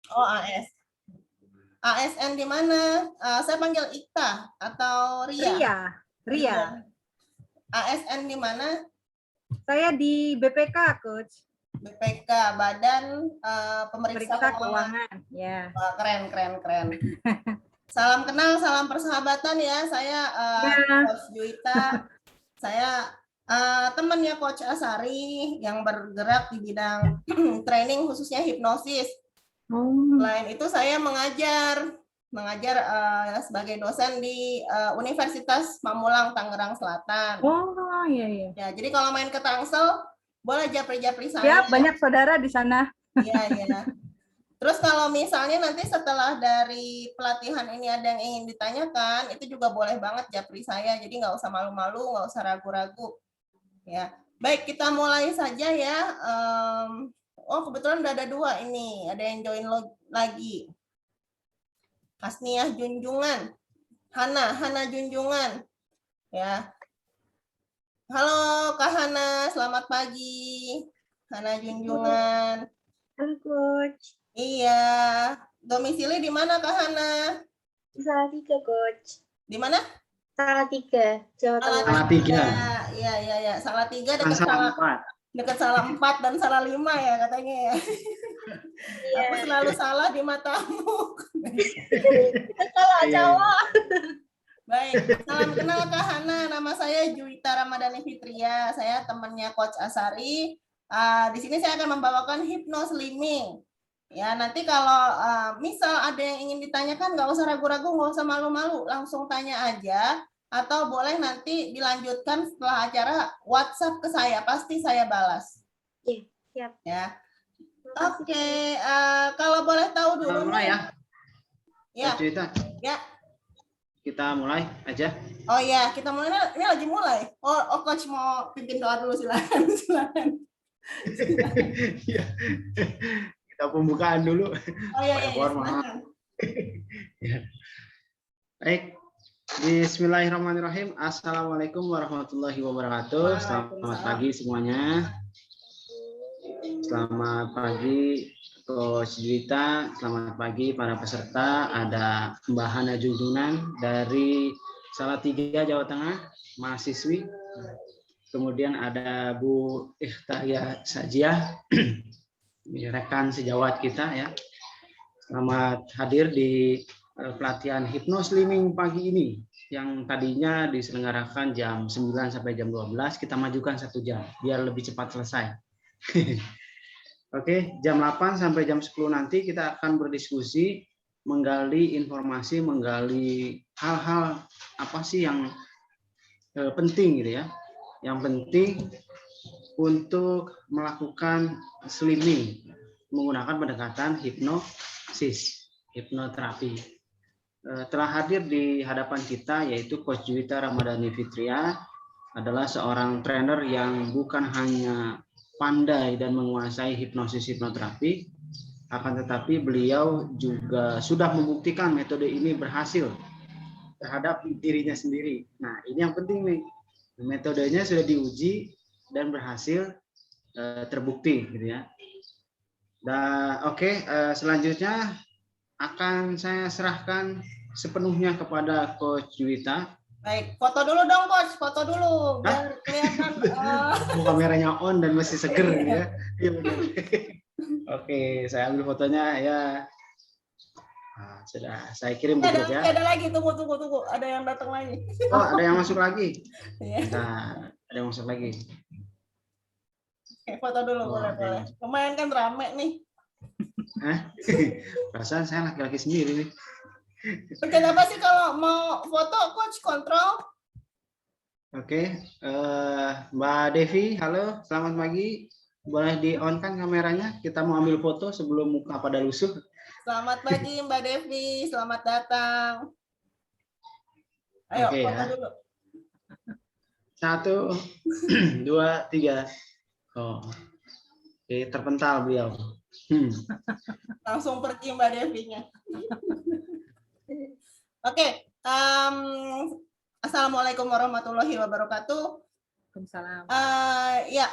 Oh, AS. ASN di mana? Saya panggil Ikta atau Ria? Ria. Ria. ASN di mana? Saya di BPK, Coach. BPK, Badan Pemeriksa Keuangan. Ya. Wah, keren. Salam kenal, salam persahabatan ya. Saya Coach Juwita. Saya temannya Coach Asari yang bergerak di bidang training khususnya hipnosis. Selain itu saya mengajar sebagai dosen di Universitas Mamulang Tangerang Selatan. Oh iya. Ya, jadi kalau main ke Tangsel boleh japri-japri saya. Ya, banyak saudara di sana. Iya. Terus kalau misalnya nanti setelah dari pelatihan ini ada yang ingin ditanyakan, itu juga boleh banget japri saya. Jadi nggak usah malu-malu, nggak usah ragu-ragu. Ya, baik kita mulai saja ya. Oh kebetulan udah ada 2 ini, ada yang join lagi. Hasniah Junjungan, Hana Junjungan, ya. Halo Kak Hana, selamat pagi. Hana Junjungan. Halo Coach. Iya, domisili di mana Kak Hana? Salatiga Coach. Di mana? Salatiga, Jawa Tengah. Salatiga. Iya. Salatiga dekat Salah 4 dan Salah 5 ya katanya ya. Iya. Aku selalu salah di matamu. Kalau Jawa. Baik, salam kenal Kak Hana. Nama saya Juwita Ramadhani Fitria. Saya temannya Coach Asari. Di sini saya akan membawakan hypnoslimming. Ya, nanti kalau misal ada yang ingin ditanyakan, nggak usah ragu-ragu, nggak usah malu-malu, langsung tanya aja. Atau boleh nanti dilanjutkan setelah acara WhatsApp ke saya, pasti saya balas. Oke, siap. Ya. Oke, kalau boleh tahu dulu mulai ya. Ya. Ya. Kita mulai aja. Oh ya, kita mulai. Ini lagi mulai. Oh Coach mau pimpin doa dulu, silakan. Ya. Kita pembukaan dulu. Oh iya, silakan. Baik. Bismillahirrahmanirrahim. Assalamualaikum warahmatullahi wabarakatuh. Selamat pagi semuanya. Selamat pagi Coach Juwita. Selamat pagi para peserta. Ada Mbak Hana Junjungan dari Salatiga, Jawa Tengah, mahasiswi. Kemudian ada Bu Ikhtaria Sajiah, rekan sejawat kita ya. Selamat hadir di pelatihan hypnoslimming pagi ini yang tadinya diselenggarakan jam 9 sampai jam 12, kita majukan 1 jam biar lebih cepat selesai. Oke, jam 8 sampai jam 10 nanti kita akan berdiskusi, menggali informasi, menggali hal-hal apa sih yang penting gitu ya. Yang penting untuk melakukan slimming menggunakan pendekatan hipnosis, hipnoterapi. Telah hadir di hadapan kita yaitu Coach Juwita Ramadhani Fitria, adalah seorang trainer yang bukan hanya pandai dan menguasai hipnosis hipnoterapi, akan tetapi beliau juga sudah membuktikan metode ini berhasil terhadap dirinya sendiri. Nah, ini yang penting nih. Metodenya sudah diuji dan berhasil terbukti gitu ya. Dan selanjutnya akan saya serahkan sepenuhnya kepada Coach Juwita. Baik, foto dulu dong Coach, foto dulu biar kelihatan. Kameranya on dan masih seger ya. Oke, saya ambil fotonya ya. Nah, sudah saya kirim di grup ya. Ada lagi, tunggu. Ada yang datang lagi. Oh, ada yang masuk lagi. Iya. Nah, ada yang masuk lagi. Oke, foto dulu boleh. Lumayan kan rame nih. Perasaan saya laki-laki sendiri nih. Kenapa sih kalau mau foto Coach kontrol? Oke, Mbak Devi, halo, selamat pagi. Boleh di-on kan kameranya? Kita mau ambil foto sebelum muka pada lusuh. Selamat pagi Mbak Devi, selamat datang. Ayo foto dulu. 1, 2, 3. Oh, oke, terpental beliau. Langsung pergi Mbak Devi-nya. Oke, Assalamualaikum warahmatullahi wabarakatuh. Waalaikumsalam. Ya,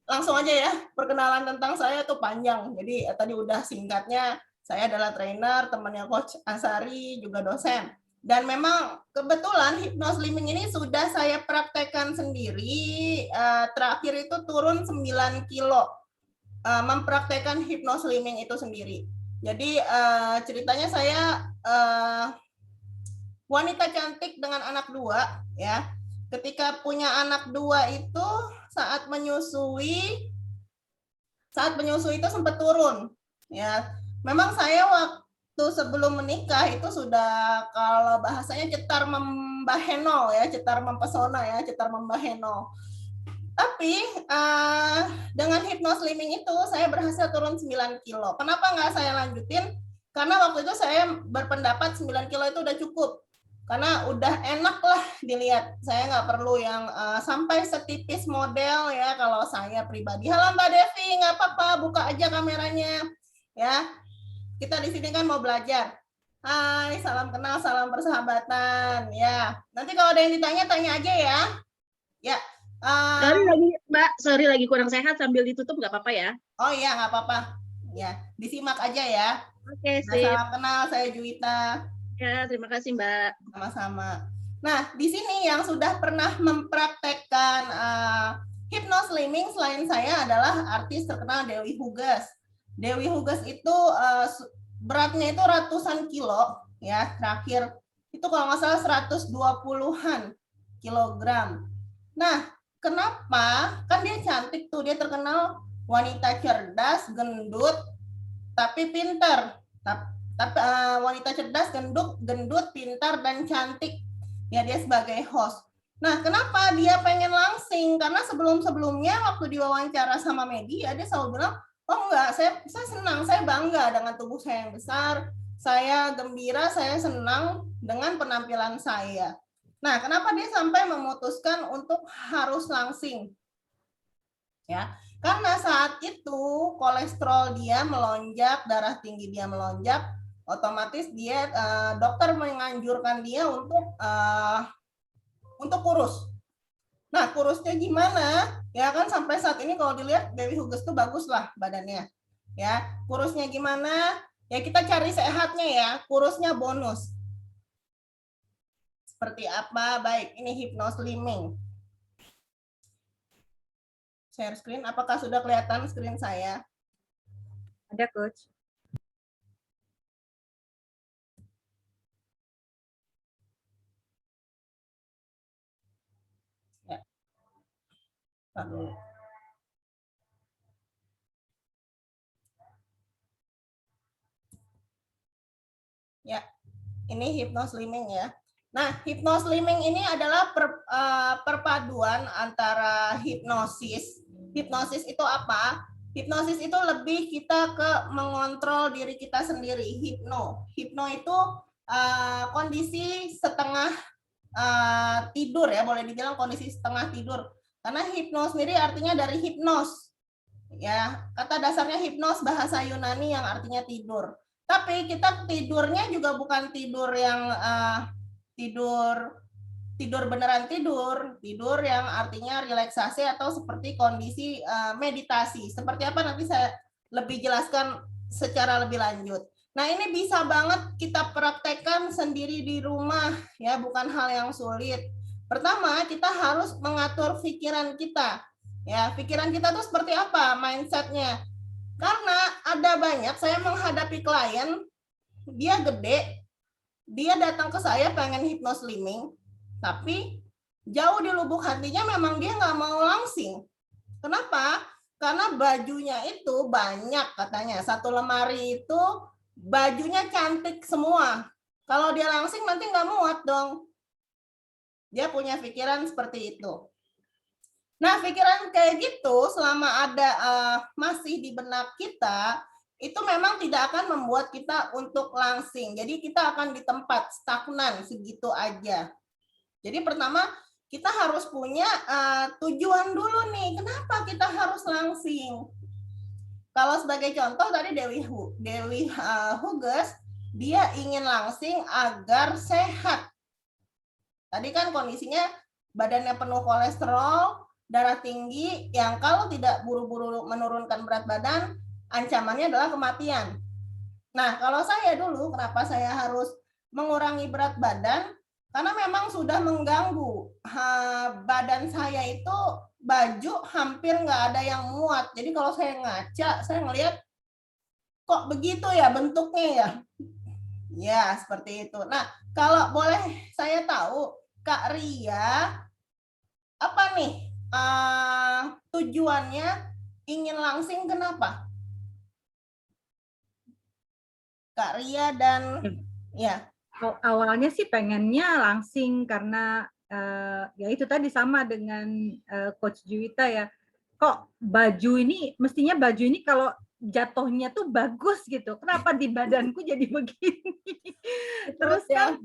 langsung aja ya. Perkenalan tentang saya tuh panjang. Jadi tadi udah singkatnya Saya adalah trainer, temannya Coach Asari, juga dosen. Dan memang kebetulan hypnoslimming ini sudah saya praktekkan sendiri. Terakhir itu turun 9 kilo. Mempraktekkan hypnoslimming itu sendiri. Jadi ceritanya saya wanita cantik dengan anak 2, ya. Ketika punya anak 2 itu saat menyusui itu sempat turun, ya. Memang saya waktu sebelum menikah itu sudah, kalau bahasanya cetar membaheno, ya, cetar mempesona, ya, cetar membaheno. Tapi dengan hypnoslimming itu saya berhasil turun 9 kilo. Kenapa nggak saya lanjutin? Karena waktu itu saya berpendapat 9 kilo itu udah cukup. Karena udah enak lah dilihat. Saya nggak perlu yang sampai setipis model, ya, kalau saya pribadi. Halo Mbak Devi, nggak apa-apa, buka aja kameranya. Ya, kita di sini kan mau belajar. Hai, salam kenal, salam persahabatan. Ya, nanti kalau ada yang ditanya, tanya aja ya. Ya. Sorry lagi kurang sehat, sambil ditutup nggak apa-apa ya? Oh iya, nggak apa-apa. Ya, disimak aja ya. Oke, Nah, sip. salam kenal, saya Juwita. Ya, terima kasih Mbak. Sama-sama. Nah, di sini yang sudah pernah mempraktekkan hypnoslimming selain saya adalah artis terkenal Dewi Huges. Dewi Huges itu beratnya itu ratusan kilo, ya. Terakhir itu kalau nggak salah 120-an kilogram. Nah, kenapa? Kan dia cantik tuh, dia terkenal wanita cerdas, gendut, tapi pintar. Tapi wanita cerdas, gendut, pintar, dan cantik. Ya, dia sebagai host. Nah, kenapa dia pengen langsing? Karena sebelum-sebelumnya waktu diwawancara sama media, dia selalu bilang, oh enggak, saya senang, saya bangga dengan tubuh saya yang besar, saya gembira, saya senang dengan penampilan saya. Nah, kenapa dia sampai memutuskan untuk harus langsing? Ya, karena saat itu kolesterol dia melonjak, darah tinggi dia melonjak, otomatis dia dokter menganjurkan dia untuk kurus. Nah, kurusnya gimana? Ya kan sampai saat ini kalau dilihat Dewi Huges tuh bagus lah badannya. Ya, kurusnya gimana? Ya kita cari sehatnya ya, kurusnya bonus. Seperti apa? Baik, ini hypnoslimming. Share screen, apakah sudah kelihatan screen saya? Ada, Coach. Ya. Lalu. Ya, ini hypnoslimming ya. Nah, hypnoslimming ini adalah perpaduan antara hipnosis. Hipnosis itu apa? Hipnosis itu lebih kita ke mengontrol diri kita sendiri. Hipno itu kondisi setengah tidur ya, boleh dibilang kondisi setengah tidur. Karena hipno sendiri artinya dari hipnos. Ya, kata dasarnya hipnos bahasa Yunani yang artinya tidur. Tapi kita tidurnya juga bukan tidur yang tidur beneran tidur yang artinya relaksasi atau seperti kondisi meditasi. Seperti apa nanti saya lebih jelaskan secara lebih lanjut. Nah, ini bisa banget kita praktekkan sendiri di rumah ya, bukan hal yang sulit. Pertama, kita harus mengatur pikiran kita. Ya, pikiran kita tuh seperti apa mindsetnya? Karena ada banyak saya menghadapi klien, dia gede, dia datang ke saya pengen hypnoslimming, tapi jauh di lubuk hatinya memang dia nggak mau langsing. Kenapa? Karena bajunya itu banyak katanya. Satu lemari itu bajunya cantik semua. Kalau dia langsing nanti nggak muat dong. Dia punya pikiran seperti itu. Nah, pikiran kayak gitu selama ada masih di benak kita, itu memang tidak akan membuat kita untuk langsing. Jadi kita akan di tempat stagnan segitu aja. Jadi pertama kita harus punya tujuan dulu nih. Kenapa kita harus langsing? Kalau sebagai contoh tadi Dewi Huges, dia ingin langsing agar sehat. Tadi kan kondisinya badannya penuh kolesterol, darah tinggi, yang kalau tidak buru-buru menurunkan berat badan, ancamannya adalah kematian. Nah, kalau saya dulu, kenapa saya harus mengurangi berat badan? Karena memang sudah mengganggu. Badan saya itu baju hampir nggak ada yang muat. Jadi kalau saya ngaca, saya ngelihat kok begitu ya bentuknya ya. Ya, seperti itu. Nah, kalau boleh saya tahu, Kak Ria, apa nih tujuannya ingin langsing kenapa? Kak Ria dan ya. Awalnya sih pengennya langsing karena ya itu tadi sama dengan Coach Juwita ya. Kok baju ini, mestinya baju ini kalau jatuhnya tuh bagus gitu. Kenapa di badanku jadi begini? Terus kan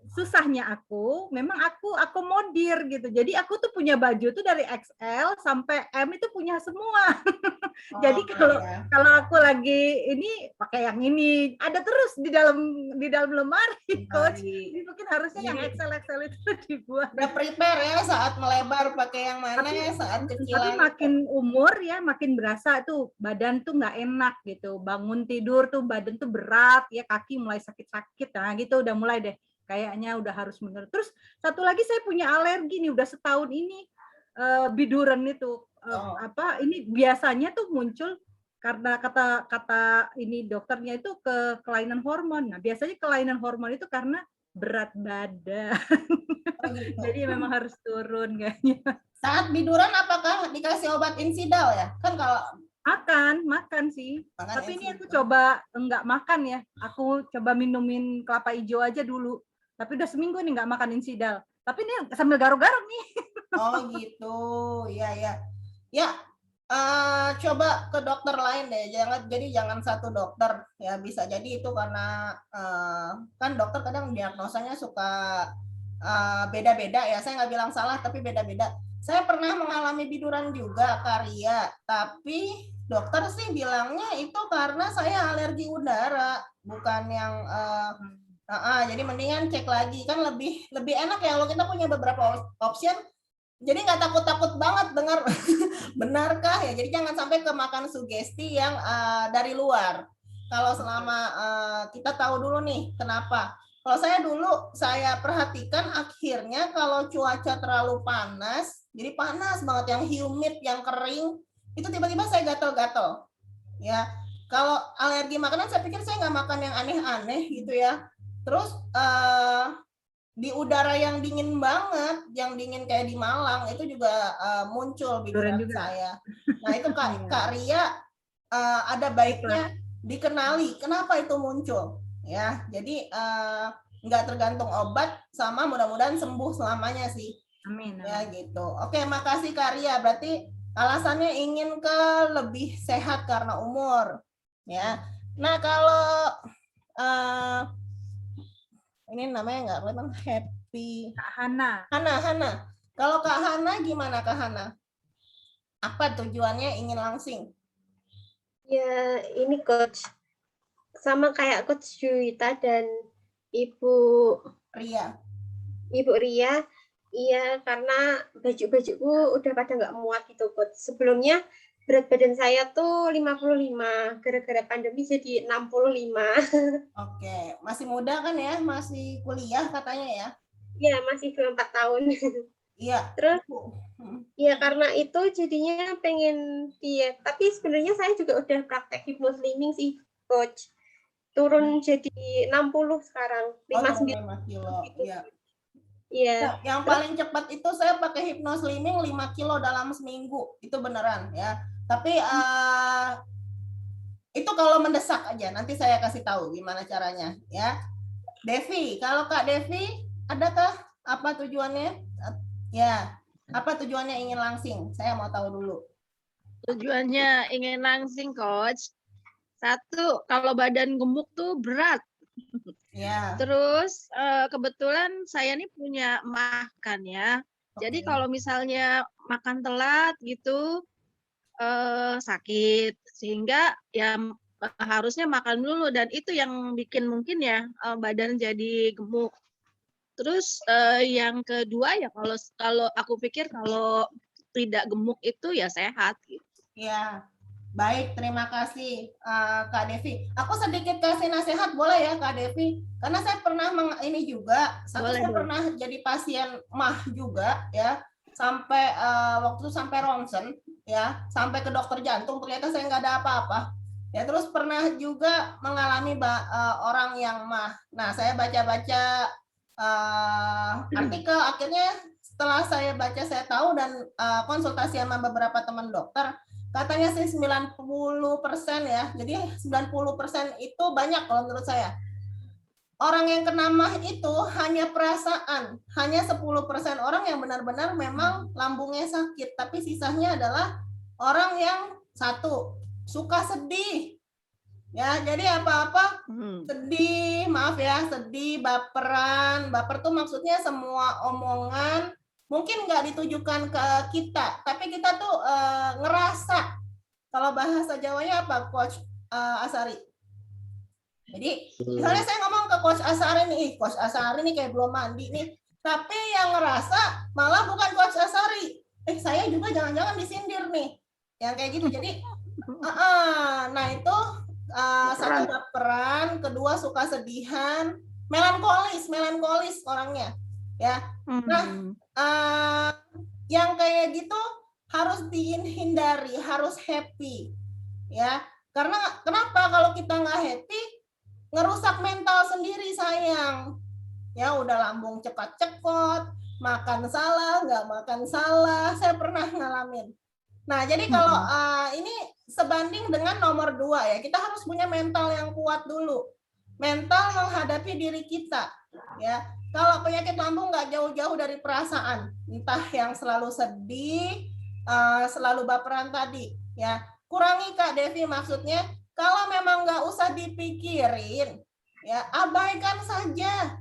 susahnya aku, memang aku akomodir gitu. Jadi aku tuh punya baju tuh dari XL sampai M itu punya semua. Jadi kalau aku lagi ini pakai yang ini, ada terus di dalam lemari, Coach. Jadi mungkin harusnya yang XL itu dibuat. Udah prepare ya saat melebar pakai yang mana ya saat kecilan. Tapi makin umur ya makin berasa tuh badan tuh nggak enak gitu. Bangun tidur tuh badan tuh berat ya, kaki mulai sakit-sakit. Nah gitu udah mulai deh. Kayaknya udah harus menurut. Terus satu lagi saya punya alergi nih udah setahun ini biduran itu ini biasanya tuh muncul karena kata ini dokternya itu kelainan hormon. Nah biasanya kelainan hormon itu karena berat badan. Jadi memang harus turun kayaknya. Saat biduran apakah dikasih obat insidal ya? Kan kalau makan sih. Tapi ini aku coba enggak makan ya. Aku coba minumin kelapa hijau aja dulu. Tapi udah seminggu nih nggak makan insidal. Tapi ini sambil garuk-garuk nih. Oh gitu, ya ya. Ya, coba ke dokter lain deh. Jangan satu dokter ya. Bisa jadi itu karena kan dokter kadang diagnosanya suka beda-beda ya. Saya nggak bilang salah, tapi beda-beda. Saya pernah mengalami biduran juga, Karya. Tapi dokter sih bilangnya itu karena saya alergi udara, bukan yang jadi mendingan cek lagi kan lebih enak ya kalau kita punya beberapa option. Jadi nggak takut-takut banget dengar benarkah ya. Jadi jangan sampai kemakan sugesti yang dari luar. Kalau selama kita tahu dulu nih kenapa. Kalau saya perhatikan akhirnya kalau cuaca terlalu panas, jadi panas banget yang humid, yang kering, itu tiba-tiba saya gatel-gatel. Ya, kalau alergi makanan saya pikir saya nggak makan yang aneh-aneh gitu ya. Terus di udara yang dingin banget, yang dingin kayak di Malang itu juga muncul biduran saya. Nah itu Kak Ria ada baiknya dikenali kenapa itu muncul ya. Jadi nggak tergantung obat, sama mudah-mudahan sembuh selamanya sih. Amin. Ya gitu. Oke, makasih Kak Ria. Berarti alasannya ingin lebih sehat karena umur ya. Nah kalau ini namanya nggak kelihatan, Happy. Kak Hana. Hana. Kalau Kak Hana gimana Kak Hana? Apa tujuannya ingin langsing? Ya ini Coach, sama kayak Coach Juwita dan Ibu Ria, iya karena baju-bajuku udah pada nggak muat gitu Coach. Sebelumnya berat badan saya tuh 55, gara-gara pandemi jadi 65. Oke, masih muda kan ya, masih kuliah katanya ya? Iya, masih 24 tahun. Iya. Terus, ya karena itu jadinya pengen diet. Tapi sebenarnya saya juga udah praktek hypnoslimming sih, Coach. Turun jadi 60 sekarang, 5 kilo. Iya. Iya. Yang paling cepat itu saya pakai hypnoslimming 5 kilo dalam seminggu. Itu beneran ya. Tapi itu kalau mendesak aja. Nanti saya kasih tahu gimana caranya ya. Devi, kalau Kak Devi, adakah apa tujuannya? Ya, apa tujuannya ingin langsing? Saya mau tahu dulu. Tujuannya ingin langsing, Coach. Satu, kalau badan gemuk tuh berat. Ya. Terus kebetulan saya nih punya makan ya. Jadi kalau misalnya makan telat gitu sakit, sehingga ya harusnya makan dulu, dan itu yang bikin mungkin ya badan jadi gemuk. Terus yang kedua ya kalau aku pikir kalau tidak gemuk itu ya sehat gitu. Ya. Baik, terima kasih Kak Devi. Aku sedikit kasih nasihat boleh ya Kak Devi? Karena saya pernah ini juga, saya pernah jadi pasien MAH juga ya, sampai waktu sampai ronsen ya, sampai ke dokter jantung ternyata saya nggak ada apa-apa. Ya terus pernah juga mengalami orang yang MAH. Nah saya baca-baca artikel, akhirnya setelah saya baca saya tahu dan konsultasi sama beberapa teman dokter. Katanya sih 90% ya. Jadi 90% itu banyak kalau menurut saya. Orang yang kena MAH itu hanya perasaan. Hanya 10% orang yang benar-benar memang lambungnya sakit. Tapi sisanya adalah orang yang satu, suka sedih. Ya, jadi apa-apa sedih, maaf ya, sedih, baperan. Baper tuh maksudnya semua omongan mungkin nggak ditujukan ke kita, tapi kita tuh ngerasa. Kalau bahasa Jawanya apa, Coach Asari? Jadi misalnya saya ngomong ke Coach Asari nih, Coach Asari nih kayak belum mandi nih, tapi yang ngerasa malah bukan Coach Asari. Saya juga jangan-jangan disindir nih, yang kayak gitu. Jadi, nah itu satu baperan, kedua suka sedihan, melankolis orangnya, ya. Nah, yang kayak gitu harus dihindari, harus happy, ya. Karena kenapa kalau kita nggak happy, ngerusak mental sendiri sayang. Ya udah lambung cepat cekot, makan salah, nggak makan salah, saya pernah ngalamin. Nah jadi kalau ini sebanding dengan nomor 2 ya, kita harus punya mental yang kuat dulu, mental menghadapi diri kita, ya. Kalau penyakit lambung nggak jauh-jauh dari perasaan, entah yang selalu sedih, selalu baperan tadi, ya. Kurangi Kak Devi, maksudnya kalau memang nggak usah dipikirin, ya abaikan saja.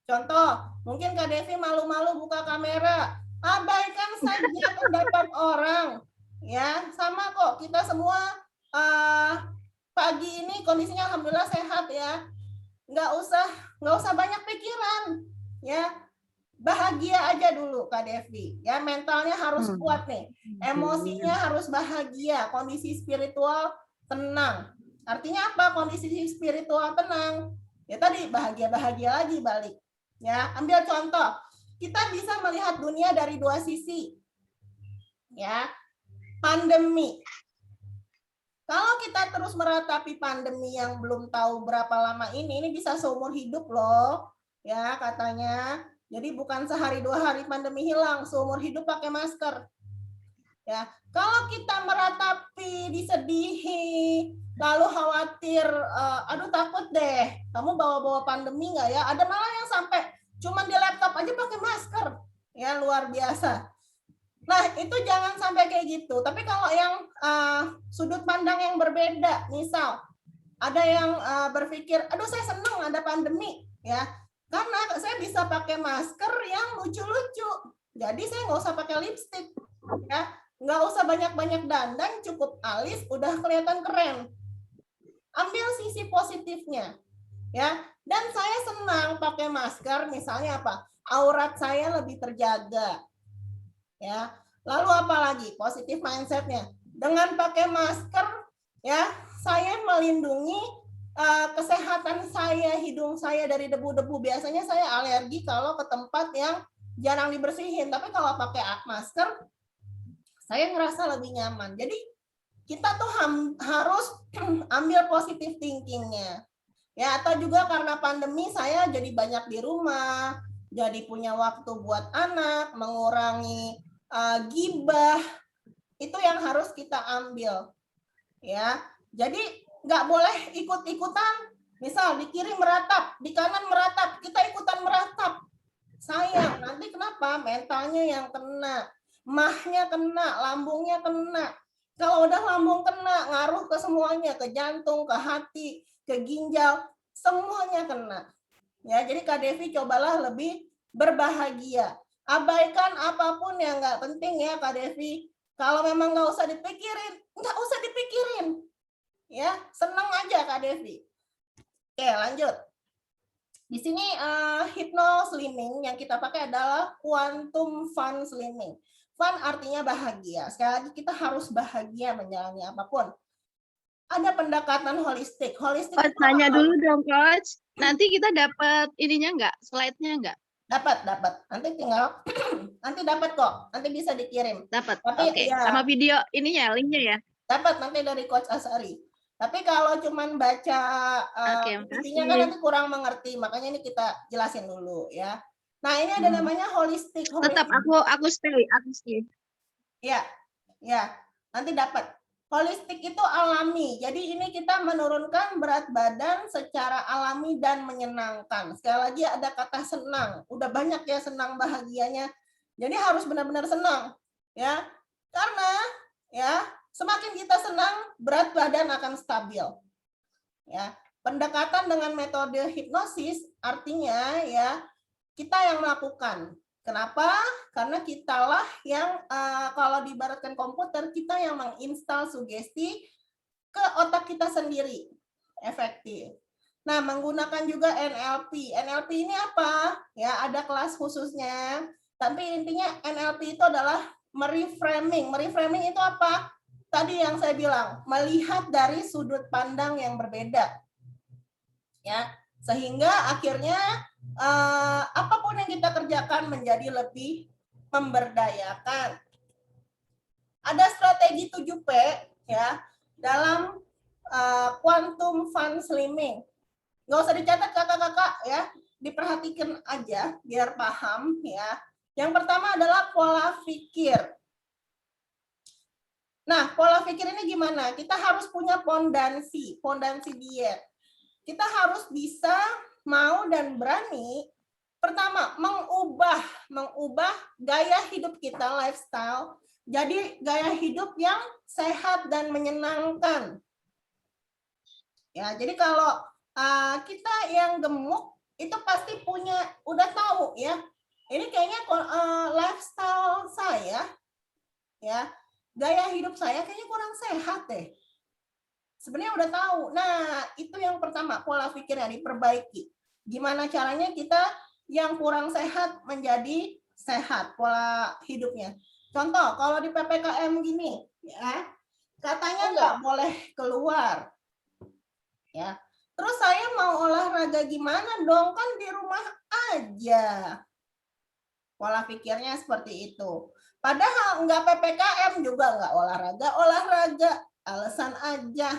Contoh, mungkin Kak Devi malu-malu buka kamera, abaikan saja pendapat orang, ya. Sama kok, kita semua pagi ini kondisinya alhamdulillah sehat ya. Nggak usah banyak pikiran, ya. Bahagia aja dulu Kak Devi, ya. Mentalnya harus kuat nih, emosinya harus bahagia, kondisi spiritual tenang. Artinya apa kondisi spiritual tenang? Ya tadi bahagia-bahagia lagi balik. Ya, ambil contoh. Kita bisa melihat dunia dari 2 sisi. Ya. Pandemi. Kalau kita terus meratapi pandemi yang belum tahu berapa lama ini bisa seumur hidup loh. Ya, katanya. Jadi bukan sehari 2 hari pandemi hilang, seumur hidup pakai masker. Ya, kalau kita meratapi, disedihi, lalu khawatir, aduh takut deh, kamu bawa-bawa pandemi nggak ya? Ada malah yang sampai cuman di laptop aja pakai masker, ya luar biasa. Nah itu jangan sampai kayak gitu. Tapi kalau yang sudut pandang yang berbeda, misal ada yang berpikir, aduh saya seneng ada pandemi, ya, karena saya bisa pakai masker yang lucu-lucu, jadi saya nggak usah pakai lipstick, ya. Nggak usah banyak-banyak dandan, cukup alis, udah kelihatan keren. Ambil sisi positifnya, ya. Dan saya senang pakai masker, misalnya apa? Aurat saya lebih terjaga, ya. Lalu apa lagi? Positif mindsetnya. Dengan pakai masker, ya, saya melindungi kesehatan saya, hidung saya dari debu-debu. Biasanya saya alergi kalau ke tempat yang jarang dibersihin. Tapi kalau pakai masker, saya ngerasa lebih nyaman. Jadi kita tuh harus ambil positive thinking-nya. Ya, atau juga karena pandemi saya jadi banyak di rumah, jadi punya waktu buat anak, mengurangi gibah. Itu yang harus kita ambil. Ya. Jadi nggak boleh ikut-ikutan. Misal di kiri meratap, di kanan meratap, kita ikutan meratap. Sayang, nanti kenapa? Mentalnya yang kena. MAH-nya kena, lambungnya kena. Kalau udah lambung kena, ngaruh ke semuanya, ke jantung, ke hati, ke ginjal, semuanya kena. Ya, jadi Kak Devi cobalah lebih berbahagia. Abaikan apapun yang nggak penting ya Kak Devi. Kalau memang nggak usah dipikirin, nggak usah dipikirin. Ya, senang aja Kak Devi. Oke, lanjut. Di sini hypno slimming yang kita pakai adalah quantum fun slimming. Fun artinya bahagia. Sekali lagi kita harus bahagia menjalani apapun. Ada pendekatan holistik. Holistik Coach, itu tanya apa? dulu dong, Coach. Nanti kita dapat ininya nggak? Slide-nya nggak? Dapat. Nanti tinggal nanti dapat kok. Nanti bisa dikirim. Dapat. Tapi Oke. ya, Sama video ininya, linknya ya. dapat nanti dari Coach Asari. Tapi kalau cuman baca Oke, intinya kan makasih. nanti kurang mengerti. Makanya ini kita jelasin dulu ya. Nah, ini ada namanya holistik. Tetap aku stay. Ya. Nanti dapat. Holistik itu alami. Jadi ini kita menurunkan berat badan secara alami dan menyenangkan. Sekali lagi ada kata senang. Udah banyak ya senang bahagianya. Jadi harus benar-benar senang, ya. Karena ya, semakin kita senang, berat badan akan stabil. Ya. Pendekatan dengan metode hipnosis artinya ya kita yang melakukan. Kenapa? Karena kitalah yang kalau diibaratkan komputer, kita yang menginstal sugesti ke otak kita sendiri. Efektif. Nah, menggunakan juga NLP. NLP ini apa? Ya, ada kelas khususnya. Tapi intinya NLP itu adalah mereframing. Mereframing itu apa? Tadi yang saya bilang, melihat dari sudut pandang yang berbeda. Ya, sehingga akhirnya apapun yang kita kerjakan menjadi lebih memberdayakan. Ada strategi 7P ya dalam quantum fun slimming. Nggak usah dicatat kakak-kakak ya, diperhatikan aja biar paham ya. Yang pertama adalah pola pikir. Nah, pola pikir ini gimana? Kita harus punya pondasi diet. Kita harus bisa mau dan berani pertama mengubah gaya hidup kita, lifestyle, jadi gaya hidup yang sehat dan menyenangkan. Ya, jadi kalau kita yang gemuk itu pasti udah tahu ya. Ini kayaknya lifestyle saya ya, gaya hidup saya kayaknya kurang sehat deh. Sebenarnya udah tahu. Nah, itu yang pertama, pola pikirnya diperbaiki. Gimana caranya kita yang kurang sehat menjadi sehat pola hidupnya. Contoh, kalau di PPKM gini, ya, katanya nggak boleh keluar. Ya. Terus saya mau olahraga gimana dong? Kan di rumah aja. Pola pikirnya seperti itu. Padahal nggak PPKM juga nggak olahraga. Alasan aja.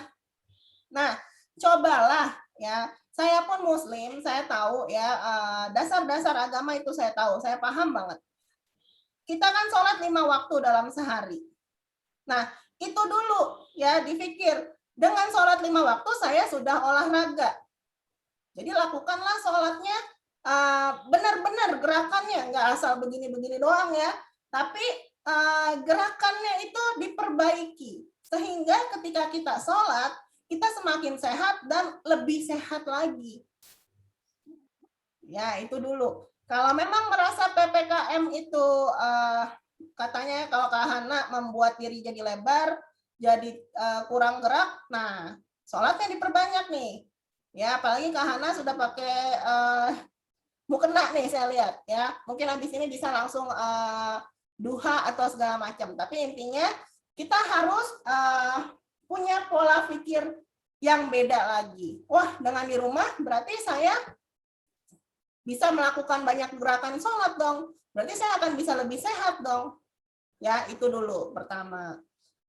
Nah, cobalah ya. Saya pun Muslim, saya tahu ya dasar-dasar agama itu saya tahu, saya paham banget. Kita kan sholat 5 waktu dalam sehari. Nah, itu dulu ya dipikir. Dengan sholat 5 waktu saya sudah olahraga. Jadi lakukanlah sholatnya benar-benar gerakannya, nggak asal begini-begini doang ya. Tapi gerakannya itu diperbaiki. Sehingga ketika kita sholat, kita semakin sehat dan lebih sehat lagi. Ya, itu dulu. Kalau memang merasa PPKM itu katanya kalau Kak Hana membuat diri jadi lebar, jadi kurang gerak, nah sholatnya diperbanyak nih. Ya, apalagi Kak Hana sudah pakai mukena nih saya lihat ya. Mungkin habis ini bisa langsung duha atau segala macam. Tapi intinya kita harus punya pola pikir yang beda lagi. Wah, dengan di rumah berarti saya bisa melakukan banyak gerakan sholat dong. Berarti saya akan bisa lebih sehat dong. Ya, itu dulu pertama.